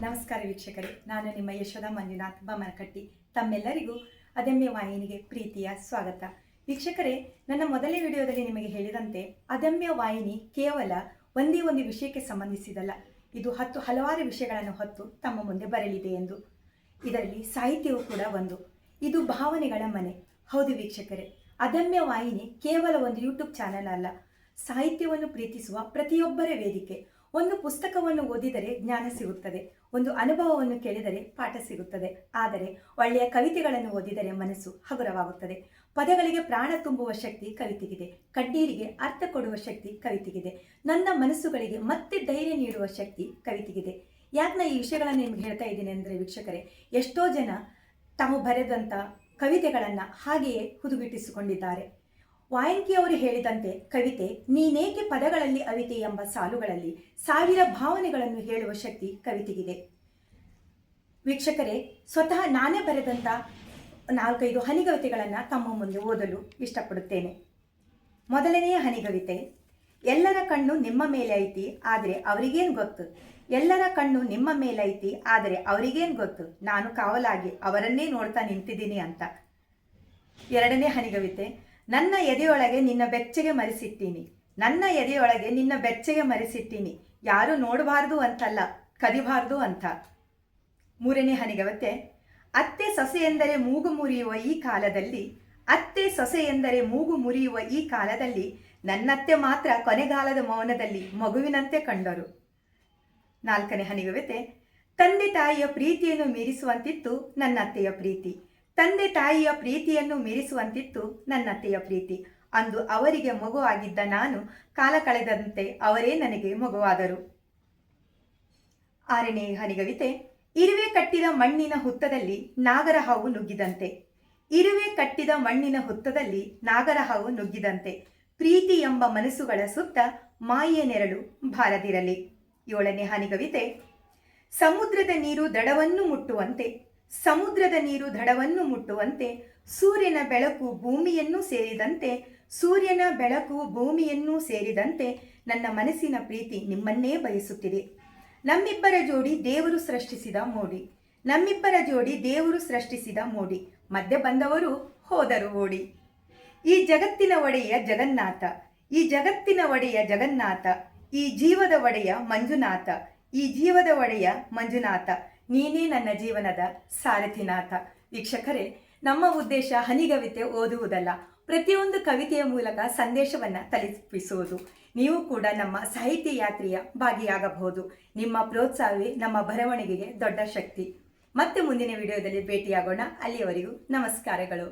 ನಮಸ್ಕಾರ ವೀಕ್ಷಕರೇ, ನಾನು ನಿಮ್ಮ ಯಶೋಧ ಮಂಜುನಾಥ್ ಬಮನಕಟ್ಟಿ. ತಮ್ಮೆಲ್ಲರಿಗೂ ಅದಮ್ಯ ವಾಹಿನಿಗೆ ಪ್ರೀತಿಯ ಸ್ವಾಗತ. ವೀಕ್ಷಕರೇ, ನನ್ನ ಮೊದಲನೇ ವಿಡಿಯೋದಲ್ಲಿ ನಿಮಗೆ ಹೇಳಿದಂತೆ ಅದಮ್ಯ ವಾಹಿನಿ ಕೇವಲ ಒಂದೇ ಒಂದು ವಿಷಯಕ್ಕೆ ಸಂಬಂಧಿಸಿದಲ್ಲ, ಇದು ಹಲವಾರು ವಿಷಯಗಳನ್ನು ಹೊತ್ತು ತಮ್ಮ ಮುಂದೆ ಬರಲಿದೆ ಎಂದು. ಇದರಲ್ಲಿ ಸಾಹಿತ್ಯವೂ ಕೂಡ ಒಂದು. ಇದು ಭಾವನೆಗಳ ಮನೆ. ಹೌದು ವೀಕ್ಷಕರೇ, ಅದಮ್ಯ ವಾಹಿನಿ ಕೇವಲ ಒಂದು ಯೂಟ್ಯೂಬ್ ಚಾನೆಲ್ ಅಲ್ಲ, ಸಾಹಿತ್ಯವನ್ನು ಪ್ರೀತಿಸುವ ಪ್ರತಿಯೊಬ್ಬರ ವೇದಿಕೆ. ಒಂದು ಪುಸ್ತಕವನ್ನು ಓದಿದರೆ ಜ್ಞಾನ ಸಿಗುತ್ತದೆ, ಒಂದು ಅನುಭವವನ್ನು ಕೇಳಿದರೆ ಪಾಠ ಸಿಗುತ್ತದೆ. ಆದರೆ ಒಳ್ಳೆಯ ಕವಿತೆಗಳನ್ನು ಓದಿದರೆ ಮನಸ್ಸು ಹಗುರವಾಗುತ್ತದೆ. ಪದಗಳಿಗೆ ಪ್ರಾಣ ತುಂಬುವ ಶಕ್ತಿ ಕವಿತೆಗಿದೆ, ಕಣ್ಣೀರಿಗೆ ಅರ್ಥ ಕೊಡುವ ಶಕ್ತಿ ಕವಿತೆಗಿದೆ, ನನ್ನ ಮನಸ್ಸುಗಳಿಗೆ ಮತ್ತೆ ಧೈರ್ಯ ನೀಡುವ ಶಕ್ತಿ ಕವಿತೆಗಿದೆ. ಯಾಕೆ ನಾನು ಈ ವಿಷಯಗಳನ್ನು ನಿಮ್ಗೆ ಹೇಳ್ತಾ ಇದ್ದೀನಿ ಅಂದರೆ ವೀಕ್ಷಕರೇ, ಎಷ್ಟೋ ಜನ ತಾವು ಬರೆದಂಥ ಕವಿತೆಗಳನ್ನು ಹಾಗೆಯೇ ಹುದುಗಿಟ್ಟಿಸಿಕೊಂಡಿದ್ದಾರೆ. ವಾಲ್ಮೀಕಿ ಅವರು ಹೇಳಿದಂತೆ ಕವಿತೆ ನೀನೇಕೆ ಪದಗಳಲ್ಲಿ ಅವಿತೆ ಎಂಬ ಸಾಲುಗಳಲ್ಲಿ ಸಾವಿರ ಭಾವನೆಗಳನ್ನು ಹೇಳುವ ಶಕ್ತಿ ಕವಿತೆಗಿದೆ. ವೀಕ್ಷಕರೇ, ಸ್ವತಃ ನಾನೇ ಬರೆದಂಥ 4-5 ಹನಿಗವಿತೆಗಳನ್ನು ತಮ್ಮ ಮುಂದೆ ಓದಲು ಇಷ್ಟಪಡುತ್ತೇನೆ. ಮೊದಲನೆಯ ಹನಿಗವಿತೆ. ಎಲ್ಲರ ಕಣ್ಣು ನಿಮ್ಮ ಮೇಲೆ ಐತಿ, ಆದರೆ ಅವರಿಗೇನು ಗೊತ್ತು. ಎಲ್ಲರ ಕಣ್ಣು ನಿಮ್ಮ ಮೇಲೆ ಐತಿ, ಆದರೆ ಅವರಿಗೇನು ಗೊತ್ತು. ನಾನು ಕಾವಲಾಗಿ ಅವರನ್ನೇ ನೋಡ್ತಾ ನಿಂತಿದ್ದೀನಿ ಅಂತ. ಎರಡನೇ ಹನಿಗವಿತೆ. ನನ್ನ ಎದೆಯೊಳಗೆ ನಿನ್ನ ಬೆಚ್ಚಗೆ ಮರೆಸಿಟ್ಟೀನಿ, ನನ್ನ ಎದೆಯೊಳಗೆ ನಿನ್ನ ಬೆಚ್ಚಗೆ ಮರೆಸಿಟ್ಟೀನಿ, ಯಾರು ನೋಡಬಾರ್ದು ಅಂತಲ್ಲ, ಕದಿಬಾರ್ದು ಅಂತ. ಮೂರನೇ ಹನಿಗವತೆ. ಅತ್ತೆ ಸೊಸೆ ಎಂದರೆ ಮೂಗು ಮುರಿಯುವ ಈ ಕಾಲದಲ್ಲಿ, ಅತ್ತೆ ಸೊಸೆ ಎಂದರೆ ಮೂಗು ಮುರಿಯುವ ಈ ಕಾಲದಲ್ಲಿ, ನನ್ನತ್ತೆ ಮಾತ್ರ ಕೊನೆಗಾಲದ ಮೌನದಲ್ಲಿ ಮಗುವಿನಂತೆ ಕಂಡರು. ನಾಲ್ಕನೇ ಹನಿಗವತೆ. ತಂದೆ ತಾಯಿಯ ಪ್ರೀತಿಯನ್ನು ಮೀರಿಸುವಂತಿತ್ತು ನನ್ನತ್ತೆಯ ಪ್ರೀತಿ, ತಂದೆ ತಾಯಿಯ ಪ್ರೀತಿಯನ್ನು ಮೀರಿಸುವಂತಿತ್ತು ನನ್ನತ್ತೆಯ ಪ್ರೀತಿ. ಅಂದು ಅವರಿಗೆ ಮಗುವಾಗಿದ್ದ ನಾನು, ಕಾಲ ಕಳೆದಂತೆ ಅವರೇ ನನಗೆ ಮಗುವಾದರು. ಆರನೇ ಹನಿಗವಿತೆ. ಇರುವೆ ಕಟ್ಟಿದ ಮಣ್ಣಿನ ಹುತ್ತದಲ್ಲಿ ನಾಗರ ಹಾವು ನುಗ್ಗಿದಂತೆ, ಇರುವೆ ಕಟ್ಟಿದ ಮಣ್ಣಿನ ಹುತ್ತದಲ್ಲಿ ನಾಗರ ಹಾವು ನುಗ್ಗಿದಂತೆ, ಪ್ರೀತಿ ಎಂಬ ಮನಸ್ಸುಗಳ ಸುತ್ತ ಮಾಯೆಯ ನೆರಳು ಬಾರದಿರಲಿ. ಏಳನೇ ಹನಿಗವಿತೆ. ಸಮುದ್ರದ ನೀರು ದಡವನ್ನು ಮುಟ್ಟುವಂತೆ, ಸಮುದ್ರದ ನೀರು ದಡವನ್ನು ಮುಟ್ಟುವಂತೆ, ಸೂರ್ಯನ ಬೆಳಕು ಭೂಮಿಯನ್ನು ಸೇರಿದಂತೆ, ಸೂರ್ಯನ ಬೆಳಕು ಭೂಮಿಯನ್ನು ಸೇರಿದಂತೆ, ನನ್ನ ಮನಸ್ಸಿನ ಪ್ರೀತಿ ನಿಮ್ಮನ್ನೇ ಬಯಸುತ್ತಿದೆ. ನಮ್ಮಿಬ್ಬರ ಜೋಡಿ ದೇವರು ಸೃಷ್ಟಿಸಿದ ಮೋಡಿ, ನಮ್ಮಿಬ್ಬರ ಜೋಡಿ ದೇವರು ಸೃಷ್ಟಿಸಿದ ಮೋಡಿ, ಮಧ್ಯೆ ಬಂದವರು ಹೋದರು ಓಡಿ. ಈ ಜಗತ್ತಿನ ಒಡೆಯ ಜಗನ್ನಾಥ, ಈ ಜಗತ್ತಿನ ಒಡೆಯ ಜಗನ್ನಾಥ, ಈ ಜೀವದ ಒಡೆಯ ಮಂಜುನಾಥ, ಈ ಜೀವದ ಒಡೆಯ ಮಂಜುನಾಥ, ನೀನೇ ನನ್ನ ಜೀವನದ ಸಾರಥಿನಾಥ. ವೀಕ್ಷಕರೇ, ನಮ್ಮ ಉದ್ದೇಶ ಹನಿಗವಿತೆ ಓದುವುದಲ್ಲ, ಪ್ರತಿಯೊಂದು ಕವಿತೆಯ ಮೂಲಕ ಸಂದೇಶವನ್ನು ತಲುಪಿಸುವುದು. ನೀವು ಕೂಡ ನಮ್ಮ ಸಾಹಿತ್ಯ ಯಾತ್ರೆಯ ಭಾಗಿಯಾಗಬಹುದು. ನಿಮ್ಮ ಪ್ರೋತ್ಸಾಹವೇ ನಮ್ಮ ಬರವಣಿಗೆಗೆ ದೊಡ್ಡ ಶಕ್ತಿ. ಮತ್ತೆ ಮುಂದಿನ ವಿಡಿಯೋದಲ್ಲಿ ಭೇಟಿಯಾಗೋಣ. ಅಲ್ಲಿಯವರೆಗೂ ನಮಸ್ಕಾರಗಳು.